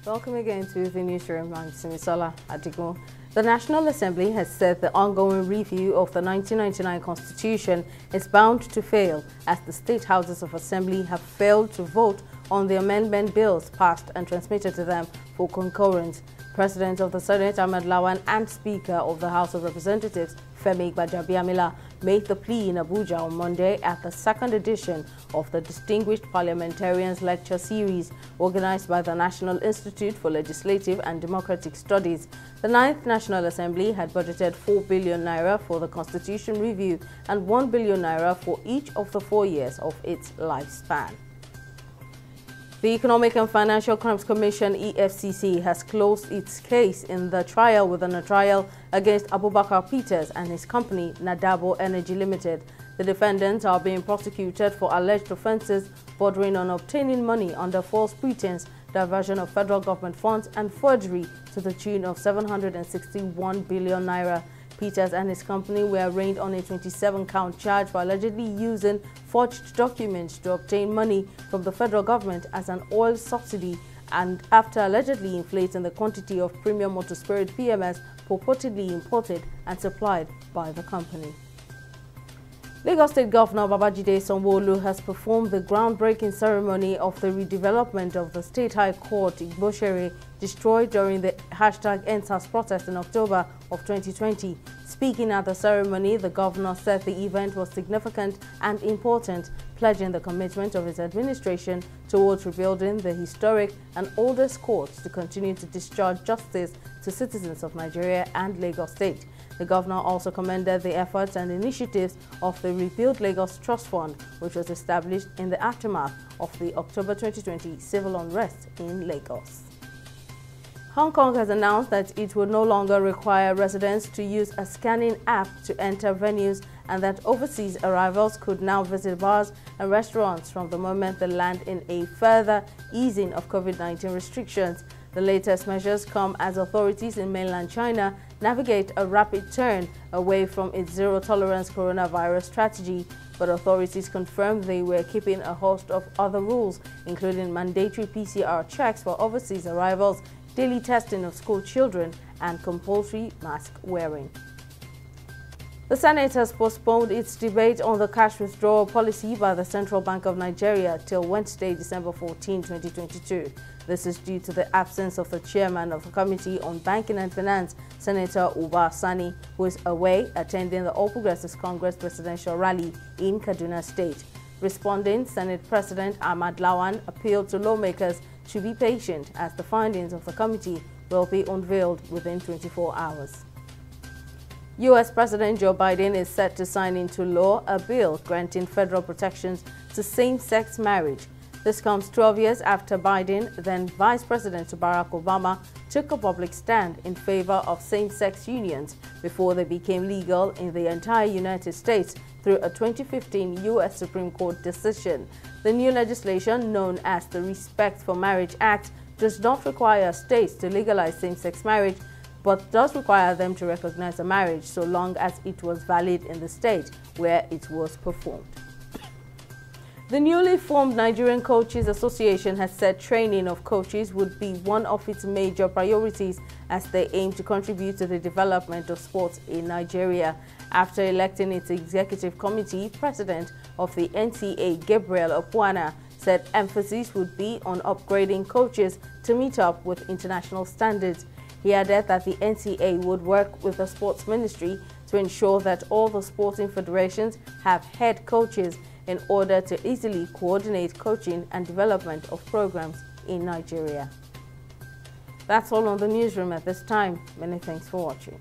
Welcome again to the newsroom. I'm Simisola Adigun. The National Assembly has said the ongoing review of the 1999 Constitution is bound to fail as the state houses of assembly have failed to vote on the amendment bills passed and transmitted to them for concurrence. President of the Senate Ahmed Lawan and Speaker of the House of Representatives Femi Gbajabiamila made the plea in Abuja on Monday at the second edition of the Distinguished Parliamentarians Lecture Series organized by the National Institute for Legislative and Democratic Studies. The 9th National Assembly had budgeted 4 billion naira for the Constitution review and 1 billion naira for each of the 4 years of its lifespan. The Economic and Financial Crimes Commission (EFCC) has closed its case in the trial within a trial against Abubakar Peters and his company Nadabo Energy Limited. The defendants are being prosecuted for alleged offences bordering on obtaining money under false pretense, diversion of federal government funds and forgery to the tune of 761 billion naira. Peters and his company were arraigned on a 27-count charge for allegedly using forged documents to obtain money from the federal government as an oil subsidy and after allegedly inflating the quantity of premium motor spirit PMS purportedly imported and supplied by the company. Lagos State Governor Babajide Sanwo-Olu has performed the groundbreaking ceremony of the redevelopment of the State High Court Igboshere, destroyed during the #EndSARS protest in October of 2020. Speaking at the ceremony, the governor said the event was significant and important, pledging the commitment of his administration towards rebuilding the historic and oldest courts to continue to discharge justice to citizens of Nigeria and Lagos State. The governor also commended the efforts and initiatives of the Rebuild Lagos Trust Fund, which was established in the aftermath of the October 2020 civil unrest in Lagos. Hong Kong has announced that it will no longer require residents to use a scanning app to enter venues and that overseas arrivals could now visit bars and restaurants from the moment they land in a further easing of COVID-19 restrictions. The latest measures come as authorities in mainland China navigate a rapid turn away from its zero-tolerance coronavirus strategy, but authorities confirmed they were keeping a host of other rules, including mandatory PCR checks for overseas arrivals, daily testing of school children, and compulsory mask wearing. The Senate has postponed its debate on the cash withdrawal policy by the Central Bank of Nigeria till Wednesday, December 14, 2022. This is due to the absence of the chairman of the Committee on Banking and Finance, Senator Uba Sani, who is away attending the All Progressives Congress presidential rally in Kaduna State. Responding, Senate President Ahmed Lawan appealed to lawmakers to be patient as the findings of the committee will be unveiled within 24 hours. U.S. President Joe Biden is set to sign into law a bill granting federal protections to same-sex marriage. This comes 12 years after Biden, then Vice President Barack Obama, took a public stand in favor of same-sex unions before they became legal in the entire United States through a 2015 U.S. Supreme Court decision. The new legislation, known as the Respect for Marriage Act, does not require states to legalize same-sex marriage, but does require them to recognize a marriage so long as it was valid in the state where it was performed. The newly formed Nigerian Coaches Association has said training of coaches would be one of its major priorities as they aim to contribute to the development of sports in Nigeria. After electing its executive committee, President of the NCA, Gabriel Opuana, said emphasis would be on upgrading coaches to meet up with international standards. He added that the NCA would work with the Sports Ministry to ensure that all the sporting federations have head coaches in order to easily coordinate coaching and development of programs in Nigeria. That's all on the newsroom at this time. Many thanks for watching.